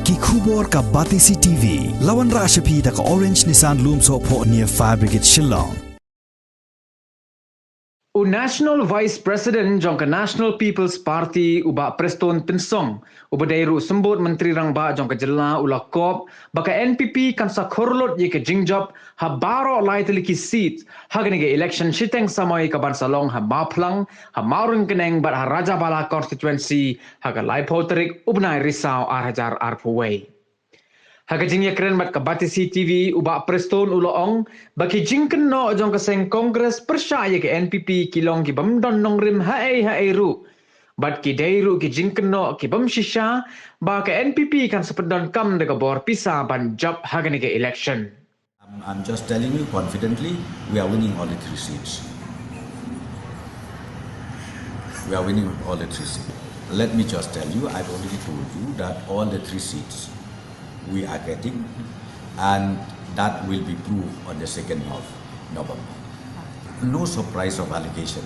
Ki khubor ka Batisi TV. Lawan ra ashapi ta ka Orange Nissan Loom so po near Fire Brigade Shillong. National Vice President jangka National People's Party uba Prestone Tynsong uba dairu sembut Menteri Rangba jangka jela ula kop baka NPP kan sakhorlot ye ke jingjab ha baro lai teliki seat hagne ke election shiteng samai ka Bansalong ha Mawphlang ha Mawryngkneng bat ha Rajabala constituency ha ka lai potrik ubnai risau arhajar arpuwei. Hagajingnya keren mat kabatisi TV ubak Prestone uloong baki jingken no jong kaseng kongres persyaya ke NPP kilong ki bamdon nongrim hae ru bat ki dairu ki jingken no ki bamshisha ba ke NPP kan sepedon kam de bor pisa ban job hagani ke election. I'm just telling you confidently, we are winning all the 3 seats. We are winning all the 3 seats. Let me just tell you, I've already told you that all the 3 seats we are getting, and that will be proved on the 2nd of November. No surprise of allocation.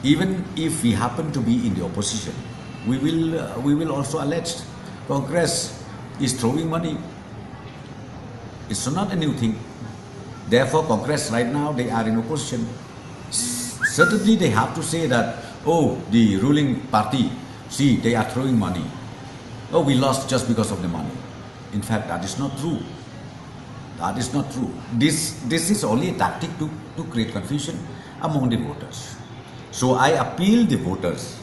Even if we happen to be in the opposition, we will also allege Congress is throwing money. It's not a new thing. Therefore, Congress right now, they are in opposition. Certainly they have to say that, oh, the ruling party, see, they are throwing money. Oh, we lost just because of the money. In fact, that is not true. That is not true. This is only a tactic to create confusion among the voters. So I appeal the voters,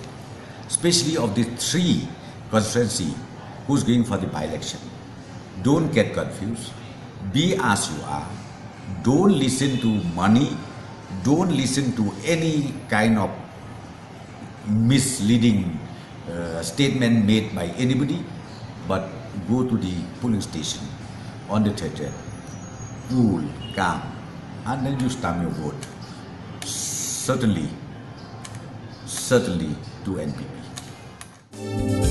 especially of the 3 constituency who's going for the by-election. Don't get confused. Be as you are. Don't listen to money. Don't listen to any kind of misleading statement made by anybody, but go to the polling station on the 30th, cool, calm, and then you stamp your vote. Certainly to NPP.